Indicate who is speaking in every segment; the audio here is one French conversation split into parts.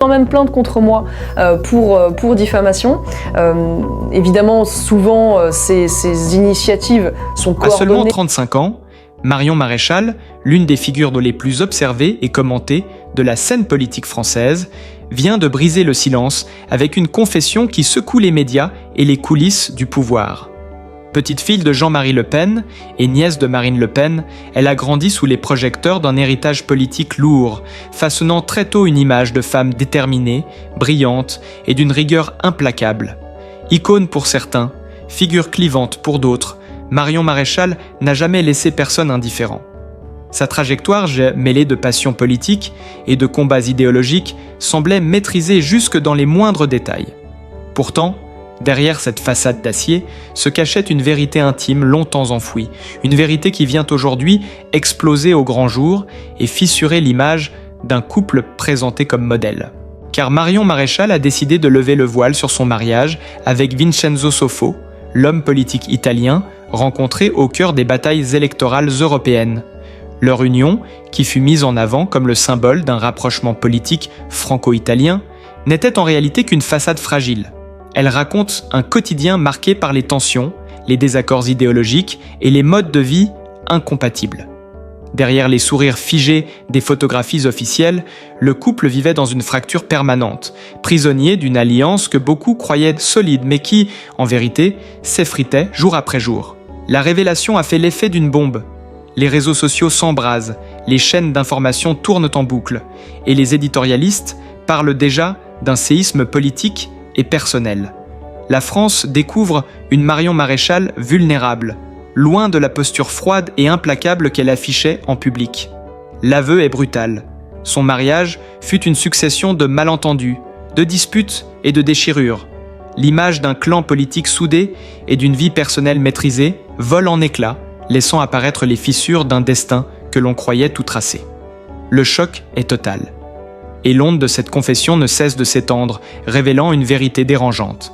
Speaker 1: même plainte contre moi pour diffamation. Évidemment, souvent, ces initiatives sont coordonnées.
Speaker 2: À seulement 35 ans, Marion Maréchal, l'une des figures les plus observées et commentées de la scène politique française, vient de briser le silence avec une confession qui secoue les médias et les coulisses du pouvoir. Petite fille de Jean-Marie Le Pen et nièce de Marine Le Pen, elle a grandi sous les projecteurs d'un héritage politique lourd, façonnant très tôt une image de femme déterminée, brillante et d'une rigueur implacable. Icône pour certains, figure clivante pour d'autres, Marion Maréchal n'a jamais laissé personne indifférent. Sa trajectoire, mêlée de passions politiques et de combats idéologiques, semblait maîtrisée jusque dans les moindres détails. Pourtant, derrière cette façade d'acier se cachait une vérité intime longtemps enfouie, une vérité qui vient aujourd'hui exploser au grand jour et fissurer l'image d'un couple présenté comme modèle. Car Marion Maréchal a décidé de lever le voile sur son mariage avec Vincenzo Sofo, l'homme politique italien rencontré au cœur des batailles électorales européennes. Leur union, qui fut mise en avant comme le symbole d'un rapprochement politique franco-italien, n'était en réalité qu'une façade fragile. Elle raconte un quotidien marqué par les tensions, les désaccords idéologiques et les modes de vie incompatibles. Derrière les sourires figés des photographies officielles, le couple vivait dans une fracture permanente, prisonnier d'une alliance que beaucoup croyaient solide mais qui, en vérité, s'effritait jour après jour. La révélation a fait l'effet d'une bombe. Les réseaux sociaux s'embrasent, les chaînes d'information tournent en boucle, et les éditorialistes parlent déjà d'un séisme politique et personnel. La France découvre une Marion Maréchal vulnérable, loin de la posture froide et implacable qu'elle affichait en public. L'aveu est brutal. Son mariage fut une succession de malentendus, de disputes et de déchirures. L'image d'un clan politique soudé et d'une vie personnelle maîtrisée vole en éclats, laissant apparaître les fissures d'un destin que l'on croyait tout tracé. Le choc est total. Et l'onde de cette confession ne cesse de s'étendre, révélant une vérité dérangeante.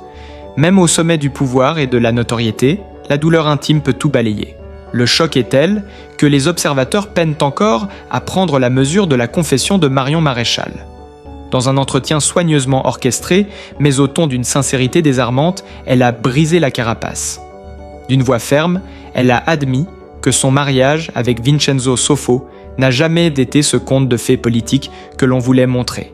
Speaker 2: Même au sommet du pouvoir et de la notoriété, la douleur intime peut tout balayer. Le choc est tel que les observateurs peinent encore à prendre la mesure de la confession de Marion Maréchal. Dans un entretien soigneusement orchestré, mais au ton d'une sincérité désarmante, elle a brisé la carapace. D'une voix ferme, elle a admis que son mariage avec Vincenzo Sofo n'a jamais été ce conte de fées politiques que l'on voulait montrer.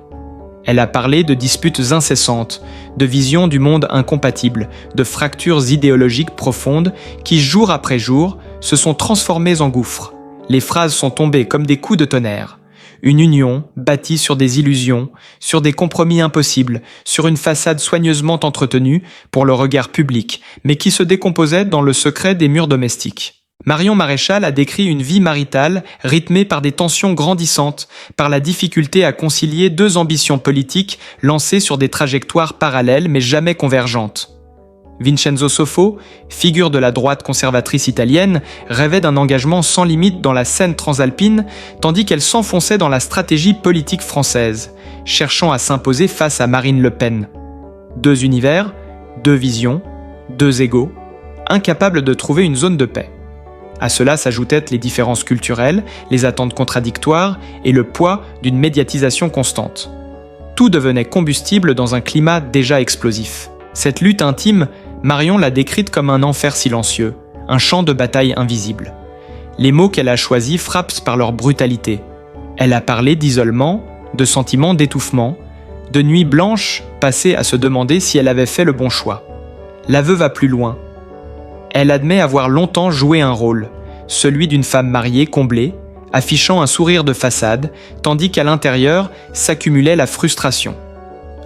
Speaker 2: Elle a parlé de disputes incessantes, de visions du monde incompatibles, de fractures idéologiques profondes qui, jour après jour, se sont transformées en gouffres. Les phrases sont tombées comme des coups de tonnerre. Une union bâtie sur des illusions, sur des compromis impossibles, sur une façade soigneusement entretenue pour le regard public, mais qui se décomposait dans le secret des murs domestiques. Marion Maréchal a décrit une vie maritale rythmée par des tensions grandissantes, par la difficulté à concilier deux ambitions politiques lancées sur des trajectoires parallèles mais jamais convergentes. Vincenzo Sofo, figure de la droite conservatrice italienne, rêvait d'un engagement sans limite dans la scène transalpine, tandis qu'elle s'enfonçait dans la stratégie politique française, cherchant à s'imposer face à Marine Le Pen. Deux univers, deux visions, deux égos, incapables de trouver une zone de paix. À cela s'ajoutaient les différences culturelles, les attentes contradictoires et le poids d'une médiatisation constante. Tout devenait combustible dans un climat déjà explosif. Cette lutte intime, Marion l'a décrite comme un enfer silencieux, un champ de bataille invisible. Les mots qu'elle a choisis frappent par leur brutalité. Elle a parlé d'isolement, de sentiments d'étouffement, de nuits blanches passées à se demander si elle avait fait le bon choix. L'aveu va plus loin. Elle admet avoir longtemps joué un rôle, celui d'une femme mariée comblée, affichant un sourire de façade, tandis qu'à l'intérieur s'accumulait la frustration.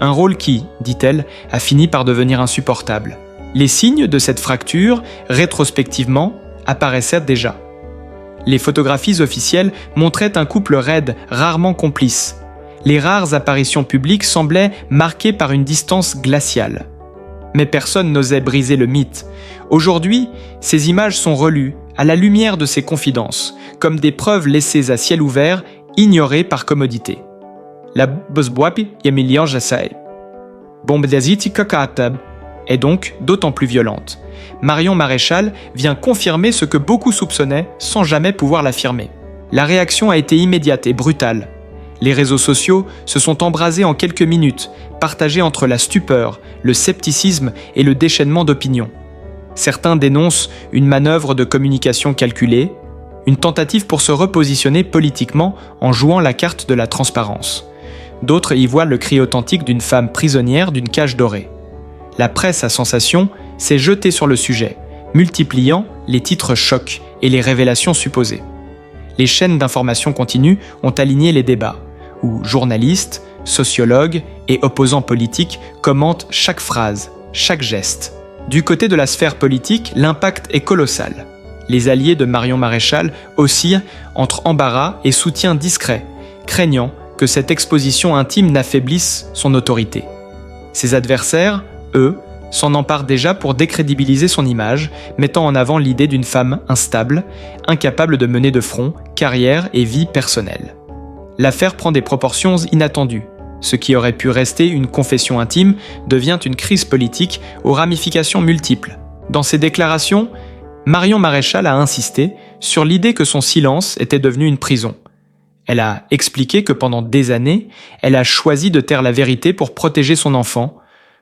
Speaker 2: Un rôle qui, dit-elle, a fini par devenir insupportable. Les signes de cette fracture, rétrospectivement, apparaissaient déjà. Les photographies officielles montraient un couple raide, rarement complice. Les rares apparitions publiques semblaient marquées par une distance glaciale. Mais personne n'osait briser le mythe. Aujourd'hui, ces images sont relues, à la lumière de ces confidences, comme des preuves laissées à ciel ouvert, ignorées par commodité. La buzbuapi yamilian jasai. Bombe d'aziti kakatab est donc d'autant plus violente. Marion Maréchal vient confirmer ce que beaucoup soupçonnaient sans jamais pouvoir l'affirmer. La réaction a été immédiate et brutale. Les réseaux sociaux se sont embrasés en quelques minutes, partagés entre la stupeur, le scepticisme et le déchaînement d'opinions. Certains dénoncent une manœuvre de communication calculée, une tentative pour se repositionner politiquement en jouant la carte de la transparence. D'autres y voient le cri authentique d'une femme prisonnière d'une cage dorée. La presse à sensation s'est jetée sur le sujet, multipliant les titres chocs et les révélations supposées. Les chaînes d'information continue ont aligné les débats, où journalistes, sociologues et opposants politiques commentent chaque phrase, chaque geste. Du côté de la sphère politique, l'impact est colossal. Les alliés de Marion Maréchal oscillent entre embarras et soutien discret, craignant que cette exposition intime n'affaiblisse son autorité. Ses adversaires, eux, s'en emparent déjà pour décrédibiliser son image, mettant en avant l'idée d'une femme instable, incapable de mener de front carrière et vie personnelle. L'affaire prend des proportions inattendues. Ce qui aurait pu rester une confession intime devient une crise politique aux ramifications multiples. Dans ses déclarations, Marion Maréchal a insisté sur l'idée que son silence était devenu une prison. Elle a expliqué que pendant des années, elle a choisi de taire la vérité pour protéger son enfant,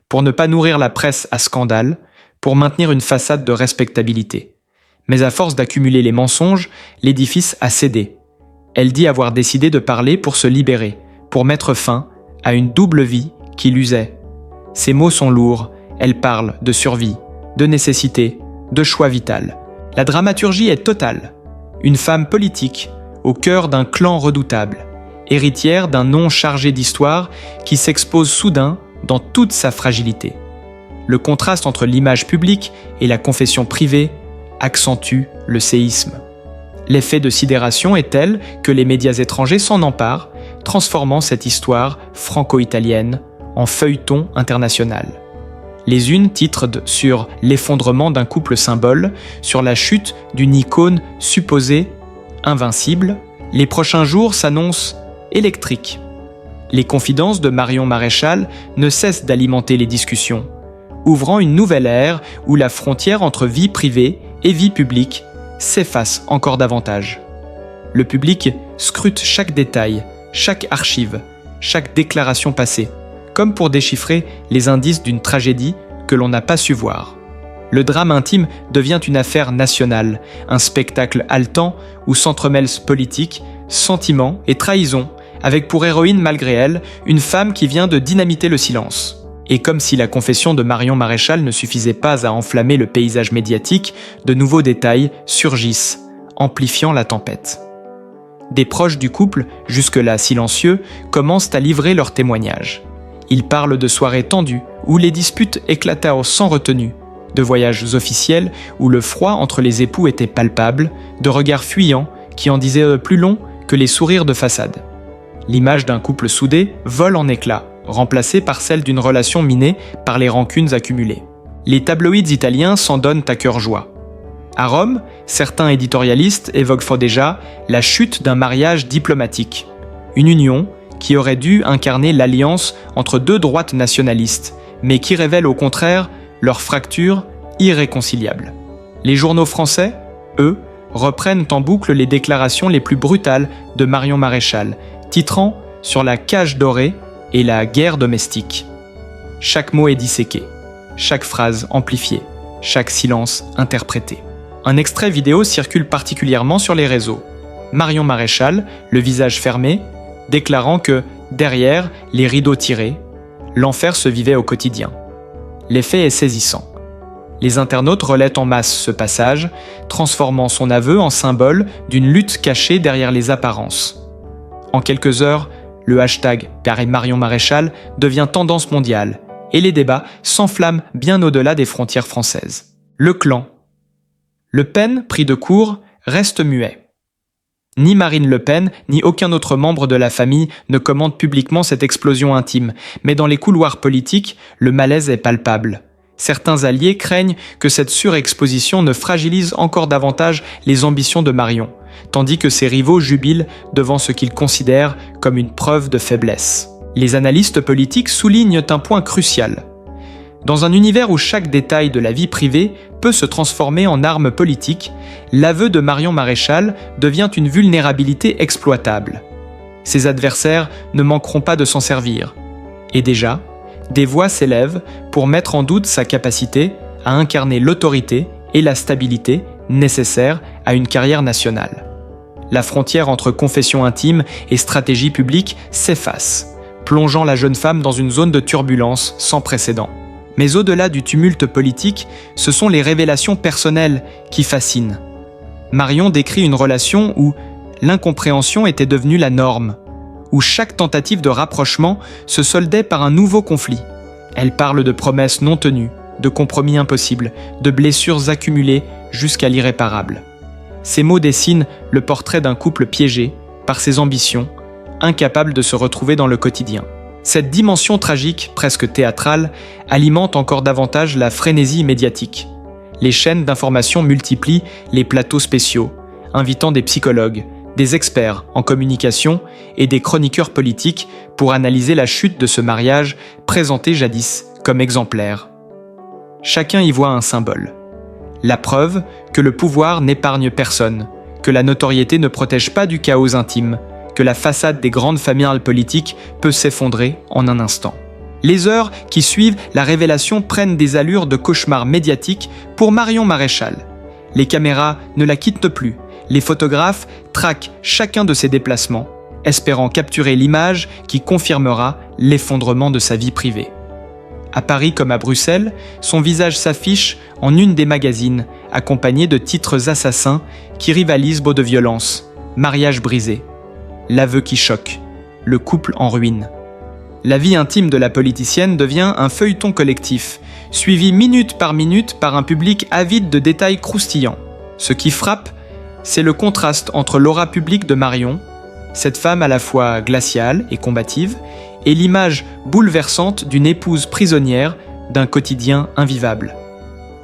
Speaker 2: pour ne pas nourrir la presse à scandale, pour maintenir une façade de respectabilité. Mais à force d'accumuler les mensonges, l'édifice a cédé. Elle dit avoir décidé de parler pour se libérer, pour mettre fin à une double vie qui l'usait. Ses mots sont lourds, elle parle de survie, de nécessité, de choix vital. La dramaturgie est totale. Une femme politique, au cœur d'un clan redoutable, héritière d'un nom chargé d'histoire qui s'expose soudain dans toute sa fragilité. Le contraste entre l'image publique et la confession privée accentue le séisme. L'effet de sidération est tel que les médias étrangers s'en emparent, transformant cette histoire franco-italienne en feuilleton international. Les unes titrent sur l'effondrement d'un couple symbole, sur la chute d'une icône supposée invincible. Les prochains jours s'annoncent électriques. Les confidences de Marion Maréchal ne cessent d'alimenter les discussions, ouvrant une nouvelle ère où la frontière entre vie privée et vie publique s'efface encore davantage. Le public scrute chaque détail, chaque archive, chaque déclaration passée, comme pour déchiffrer les indices d'une tragédie que l'on n'a pas su voir. Le drame intime devient une affaire nationale, un spectacle haletant où s'entremêlent politique, sentiment et trahison, avec pour héroïne malgré elle une femme qui vient de dynamiter le silence. Et comme si la confession de Marion Maréchal ne suffisait pas à enflammer le paysage médiatique, de nouveaux détails surgissent, amplifiant la tempête. Des proches du couple, jusque-là silencieux, commencent à livrer leurs témoignages. Ils parlent de soirées tendues où les disputes éclatèrent sans retenue, de voyages officiels où le froid entre les époux était palpable, de regards fuyants qui en disaient plus long que les sourires de façade. L'image d'un couple soudé vole en éclats, remplacée par celle d'une relation minée par les rancunes accumulées. Les tabloïds italiens s'en donnent à cœur joie. À Rome, certains éditorialistes évoquent déjà la chute d'un mariage diplomatique, une union qui aurait dû incarner l'alliance entre deux droites nationalistes, mais qui révèle au contraire leur fracture irréconciliable. Les journaux français, eux, reprennent en boucle les déclarations les plus brutales de Marion Maréchal, titrant sur la cage dorée et la guerre domestique. Chaque mot est disséqué, chaque phrase amplifiée, chaque silence interprété. Un extrait vidéo circule particulièrement sur les réseaux. Marion Maréchal, le visage fermé, déclarant que, derrière les rideaux tirés, l'enfer se vivait au quotidien. L'effet est saisissant. Les internautes relaient en masse ce passage, transformant son aveu en symbole d'une lutte cachée derrière les apparences. En quelques heures, le hashtag Marion Maréchal devient tendance mondiale et les débats s'enflamment bien au-delà des frontières françaises. Le clan. Le Pen, pris de court, reste muet. Ni Marine Le Pen, ni aucun autre membre de la famille ne commente publiquement cette explosion intime, mais dans les couloirs politiques, le malaise est palpable. Certains alliés craignent que cette surexposition ne fragilise encore davantage les ambitions de Marion, tandis que ses rivaux jubilent devant ce qu'ils considèrent comme une preuve de faiblesse. Les analystes politiques soulignent un point crucial. Dans un univers où chaque détail de la vie privée peut se transformer en arme politique, l'aveu de Marion Maréchal devient une vulnérabilité exploitable. Ses adversaires ne manqueront pas de s'en servir. Et déjà, des voix s'élèvent pour mettre en doute sa capacité à incarner l'autorité et la stabilité nécessaires à une carrière nationale. La frontière entre confession intime et stratégie publique s'efface, plongeant la jeune femme dans une zone de turbulence sans précédent. Mais au-delà du tumulte politique, ce sont les révélations personnelles qui fascinent. Marion décrit une relation où l'incompréhension était devenue la norme, où chaque tentative de rapprochement se soldait par un nouveau conflit. Elle parle de promesses non tenues, de compromis impossibles, de blessures accumulées jusqu'à l'irréparable. Ces mots dessinent le portrait d'un couple piégé par ses ambitions, incapable de se retrouver dans le quotidien. Cette dimension tragique, presque théâtrale, alimente encore davantage la frénésie médiatique. Les chaînes d'information multiplient les plateaux spéciaux, invitant des psychologues, des experts en communication et des chroniqueurs politiques pour analyser la chute de ce mariage présenté jadis comme exemplaire. Chacun y voit un symbole. La preuve que le pouvoir n'épargne personne, que la notoriété ne protège pas du chaos intime, que la façade des grandes familles politiques peut s'effondrer en un instant. Les heures qui suivent la révélation prennent des allures de cauchemar médiatique pour Marion Maréchal. Les caméras ne la quittent plus, les photographes traquent chacun de ses déplacements, espérant capturer l'image qui confirmera l'effondrement de sa vie privée. À Paris comme à Bruxelles, son visage s'affiche en une des magazines, accompagné de titres assassins qui rivalisent beau de violence, mariage brisé, l'aveu qui choque, le couple en ruine. La vie intime de la politicienne devient un feuilleton collectif, suivi minute par un public avide de détails croustillants. Ce qui frappe, c'est le contraste entre l'aura publique de Marion, cette femme à la fois glaciale et combative, et l'image bouleversante d'une épouse prisonnière d'un quotidien invivable.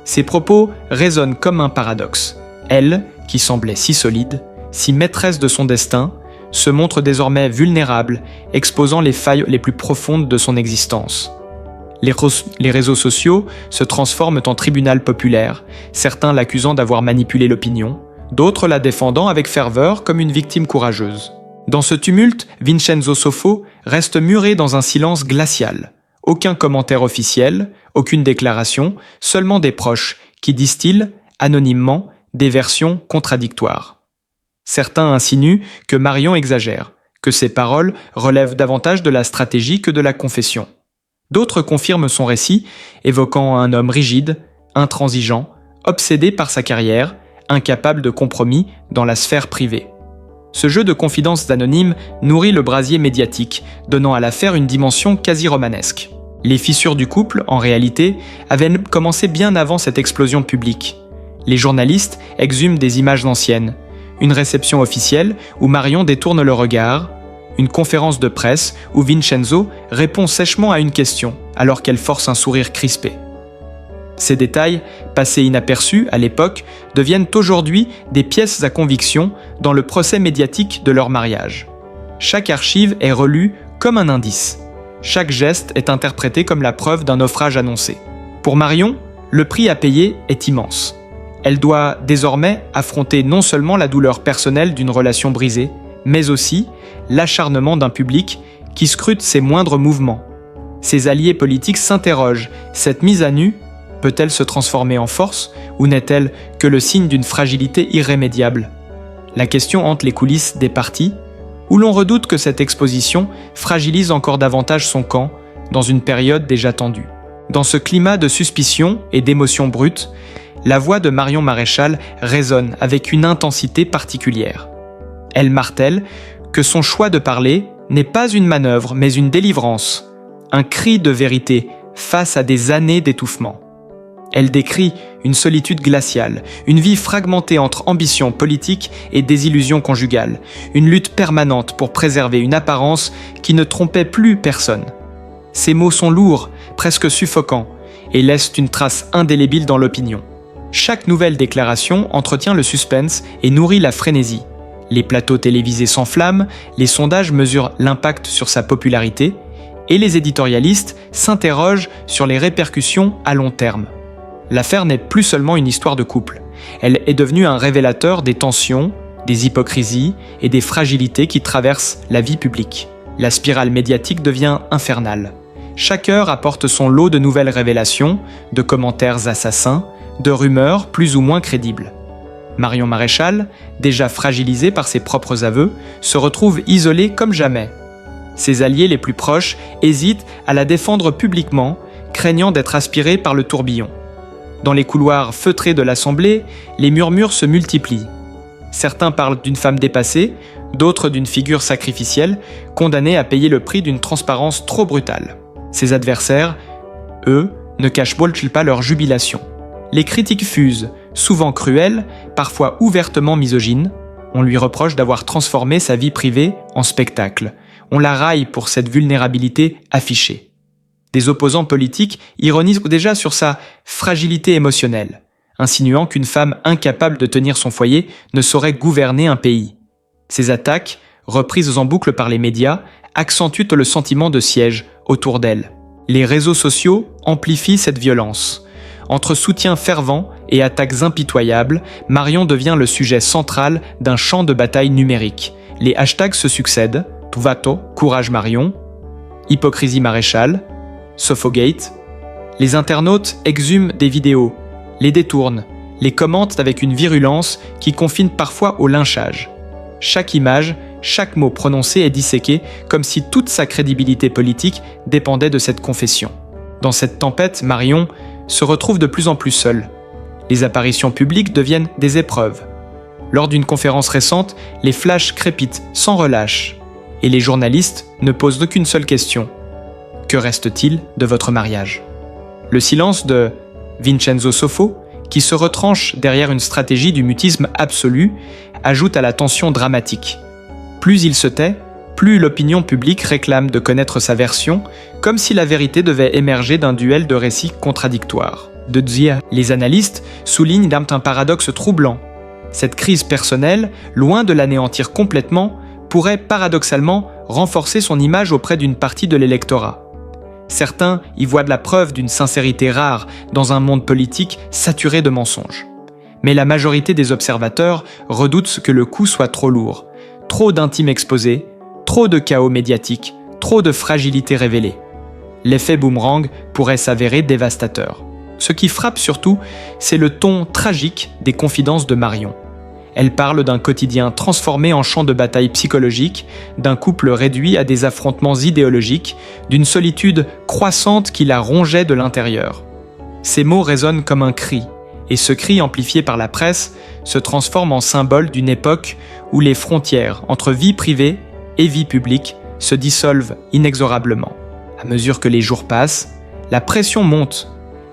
Speaker 2: Ses propos résonnent comme un paradoxe. Elle, qui semblait si solide, si maîtresse de son destin, se montre désormais vulnérable, exposant les failles les plus profondes de son existence. Les réseaux sociaux se transforment en tribunal populaire, certains l'accusant d'avoir manipulé l'opinion, d'autres la défendant avec ferveur comme une victime courageuse. Dans ce tumulte, Vincenzo Soffo reste muré dans un silence glacial. Aucun commentaire officiel, aucune déclaration, seulement des proches qui distillent, anonymement, des versions contradictoires. Certains insinuent que Marion exagère, que ses paroles relèvent davantage de la stratégie que de la confession. D'autres confirment son récit, évoquant un homme rigide, intransigeant, obsédé par sa carrière, incapable de compromis dans la sphère privée. Ce jeu de confidences anonymes nourrit le brasier médiatique, donnant à l'affaire une dimension quasi romanesque. Les fissures du couple, en réalité, avaient commencé bien avant cette explosion publique. Les journalistes exhument des images anciennes, une réception officielle où Marion détourne le regard, une conférence de presse où Vincenzo répond sèchement à une question, alors qu'elle force un sourire crispé. Ces détails, passés inaperçus à l'époque, deviennent aujourd'hui des pièces à conviction dans le procès médiatique de leur mariage. Chaque archive est relue comme un indice. Chaque geste est interprété comme la preuve d'un naufrage annoncé. Pour Marion, le prix à payer est immense. Elle doit désormais affronter non seulement la douleur personnelle d'une relation brisée, mais aussi l'acharnement d'un public qui scrute ses moindres mouvements. Ses alliés politiques s'interrogent, cette mise à nu peut-elle se transformer en force ou n'est-elle que le signe d'une fragilité irrémédiable? La question hante les coulisses des partis, où l'on redoute que cette exposition fragilise encore davantage son camp dans une période déjà tendue. Dans ce climat de suspicion et d'émotions brutes, la voix de Marion Maréchal résonne avec une intensité particulière. Elle martèle que son choix de parler n'est pas une manœuvre mais une délivrance, un cri de vérité face à des années d'étouffement. Elle décrit une solitude glaciale, une vie fragmentée entre ambition politique et désillusion conjugale, une lutte permanente pour préserver une apparence qui ne trompait plus personne. Ces mots sont lourds, presque suffocants, et laissent une trace indélébile dans l'opinion. Chaque nouvelle déclaration entretient le suspense et nourrit la frénésie. Les plateaux télévisés s'enflamment, les sondages mesurent l'impact sur sa popularité, et les éditorialistes s'interrogent sur les répercussions à long terme. L'affaire n'est plus seulement une histoire de couple. Elle est devenue un révélateur des tensions, des hypocrisies et des fragilités qui traversent la vie publique. La spirale médiatique devient infernale. Chaque heure apporte son lot de nouvelles révélations, de commentaires assassins, de rumeurs plus ou moins crédibles. Marion Maréchal, déjà fragilisée par ses propres aveux, se retrouve isolée comme jamais. Ses alliés les plus proches hésitent à la défendre publiquement, craignant d'être aspirés par le tourbillon. Dans les couloirs feutrés de l'Assemblée, les murmures se multiplient. Certains parlent d'une femme dépassée, d'autres d'une figure sacrificielle, condamnée à payer le prix d'une transparence trop brutale. Ses adversaires, eux, ne cachent-ils pas leur jubilation. Les critiques fusent, souvent cruelles, parfois ouvertement misogynes. On lui reproche d'avoir transformé sa vie privée en spectacle. On la raille pour cette vulnérabilité affichée. Des opposants politiques ironisent déjà sur sa fragilité émotionnelle, insinuant qu'une femme incapable de tenir son foyer ne saurait gouverner un pays. Ces attaques, reprises en boucle par les médias, accentuent le sentiment de siège autour d'elle. Les réseaux sociaux amplifient cette violence. Entre soutien fervent et attaques impitoyables, Marion devient le sujet central d'un champ de bataille numérique. Les hashtags se succèdent, Tuvato, Courage Marion, Hypocrisie Maréchal, Sophogate. Les internautes exhument des vidéos, les détournent, les commentent avec une virulence qui confine parfois au lynchage. Chaque image, chaque mot prononcé est disséqué comme si toute sa crédibilité politique dépendait de cette confession. Dans cette tempête, Marion se retrouve de plus en plus seule. Les apparitions publiques deviennent des épreuves. Lors d'une conférence récente, les flashs crépitent sans relâche. Et les journalistes ne posent aucune seule question. Que reste-t-il de votre mariage ? Le silence de Vincenzo Soffo, qui se retranche derrière une stratégie du mutisme absolu, ajoute à la tension dramatique. Plus il se tait, plus l'opinion publique réclame de connaître sa version, comme si la vérité devait émerger d'un duel de récits contradictoires. De Zia, les analystes soulignent un paradoxe troublant. Cette crise personnelle, loin de l'anéantir complètement, pourrait paradoxalement renforcer son image auprès d'une partie de l'électorat. Certains y voient de la preuve d'une sincérité rare dans un monde politique saturé de mensonges. Mais la majorité des observateurs redoutent que le coup soit trop lourd. Trop d'intimes exposés, trop de chaos médiatique, trop de fragilité révélée. L'effet boomerang pourrait s'avérer dévastateur. Ce qui frappe surtout, c'est le ton tragique des confidences de Marion. Elle parle d'un quotidien transformé en champ de bataille psychologique, d'un couple réduit à des affrontements idéologiques, d'une solitude croissante qui la rongeait de l'intérieur. Ces mots résonnent comme un cri, et ce cri amplifié par la presse se transforme en symbole d'une époque où les frontières entre vie privée et vie publique se dissolvent inexorablement. À mesure que les jours passent, la pression monte.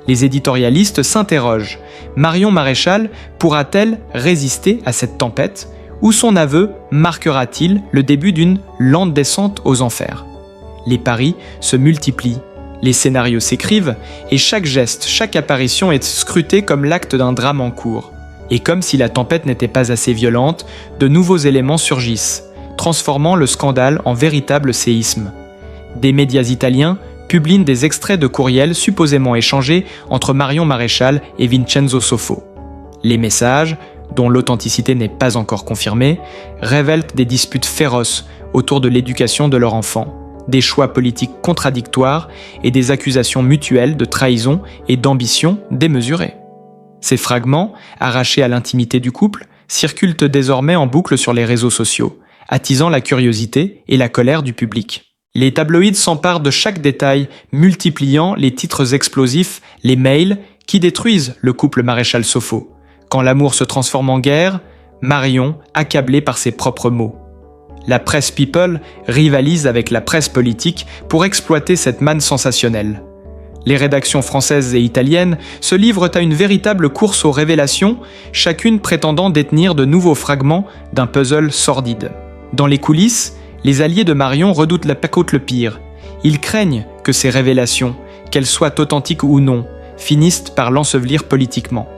Speaker 2: Les éditorialistes s'interrogent. Marion Maréchal pourra-t-elle résister à cette tempête ou son aveu marquera-t-il le début d'une lente descente aux enfers ? Les paris se multiplient, les scénarios s'écrivent et chaque geste, chaque apparition est scruté comme l'acte d'un drame en cours. Et comme si la tempête n'était pas assez violente, de nouveaux éléments surgissent, transformant le scandale en véritable séisme. Des médias italiens publient des extraits de courriels supposément échangés entre Marion Maréchal et Vincenzo Soffo. Les messages, dont l'authenticité n'est pas encore confirmée, révèlent des disputes féroces autour de l'éducation de leur enfant, des choix politiques contradictoires et des accusations mutuelles de trahison et d'ambition démesurée. Ces fragments, arrachés à l'intimité du couple, circulent désormais en boucle sur les réseaux sociaux, attisant la curiosité et la colère du public. Les tabloïds s'emparent de chaque détail, multipliant les titres explosifs, les mails qui détruisent le couple Maréchal Soffo. Quand l'amour se transforme en guerre, Marion, accablée par ses propres mots. La presse people rivalise avec la presse politique pour exploiter cette manne sensationnelle. Les rédactions françaises et italiennes se livrent à une véritable course aux révélations, chacune prétendant détenir de nouveaux fragments d'un puzzle sordide. Dans les coulisses, les alliés de Marion redoutent le pire. Ils craignent que ces révélations, qu'elles soient authentiques ou non, finissent par l'ensevelir politiquement.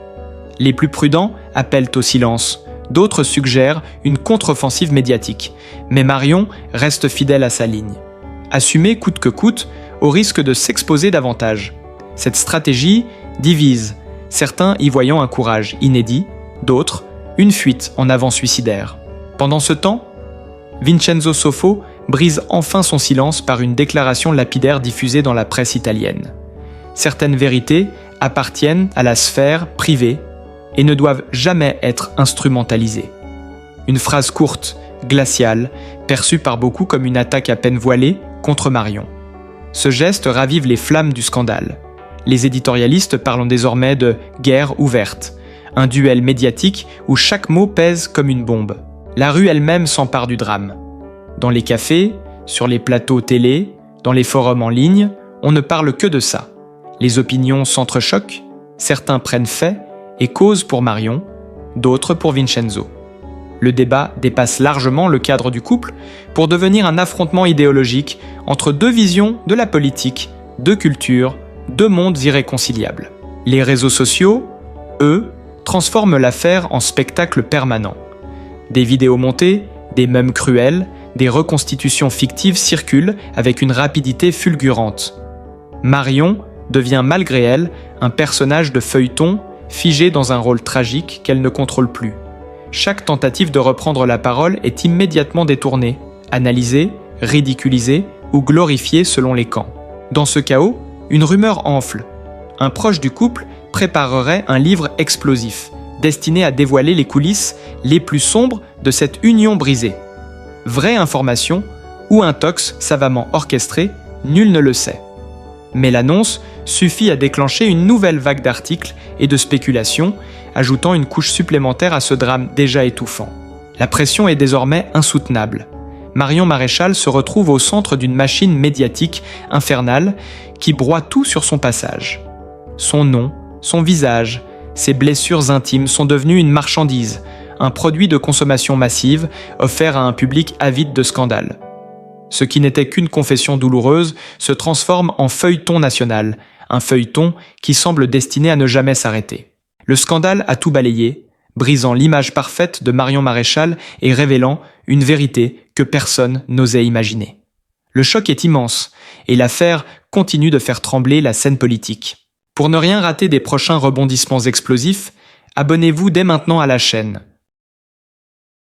Speaker 2: Les plus prudents appellent au silence, d'autres suggèrent une contre-offensive médiatique. Mais Marion reste fidèle à sa ligne. Assumer coûte que coûte, au risque de s'exposer davantage. Cette stratégie divise, certains y voyant un courage inédit, d'autres une fuite en avant suicidaire. Pendant ce temps, Vincenzo Soffo brise enfin son silence par une déclaration lapidaire diffusée dans la presse italienne. Certaines vérités appartiennent à la sphère privée et ne doivent jamais être instrumentalisées. Une phrase courte, glaciale, perçue par beaucoup comme une attaque à peine voilée contre Marion. Ce geste ravive les flammes du scandale. Les éditorialistes parlent désormais de « guerre ouverte », un duel médiatique où chaque mot pèse comme une bombe. La rue elle-même s'empare du drame. Dans les cafés, sur les plateaux télé, dans les forums en ligne, on ne parle que de ça. Les opinions s'entrechoquent, certains prennent fait et causent pour Marion, d'autres pour Vincenzo. Le débat dépasse largement le cadre du couple pour devenir un affrontement idéologique entre deux visions de la politique, deux cultures, deux mondes irréconciliables. Les réseaux sociaux, eux, transforment l'affaire en spectacle permanent. Des vidéos montées, des mèmes cruels, des reconstitutions fictives circulent avec une rapidité fulgurante. Marion devient malgré elle un personnage de feuilleton figé dans un rôle tragique qu'elle ne contrôle plus. Chaque tentative de reprendre la parole est immédiatement détournée, analysée, ridiculisée ou glorifiée selon les camps. Dans ce chaos, une rumeur enfle. Un proche du couple préparerait un livre explosif, destiné à dévoiler les coulisses les plus sombres de cette union brisée. Vraie information ou un tox savamment orchestré, nul ne le sait. Mais l'annonce suffit à déclencher une nouvelle vague d'articles et de spéculations, ajoutant une couche supplémentaire à ce drame déjà étouffant. La pression est désormais insoutenable. Marion Maréchal se retrouve au centre d'une machine médiatique infernale qui broie tout sur son passage. Son nom, son visage, ses blessures intimes sont devenues une marchandise, un produit de consommation massive offert à un public avide de scandales. Ce qui n'était qu'une confession douloureuse se transforme en feuilleton national, un feuilleton qui semble destiné à ne jamais s'arrêter. Le scandale a tout balayé, brisant l'image parfaite de Marion Maréchal et révélant une vérité que personne n'osait imaginer. Le choc est immense, et l'affaire continue de faire trembler la scène politique. Pour ne rien rater des prochains rebondissements explosifs, abonnez-vous dès maintenant à la chaîne.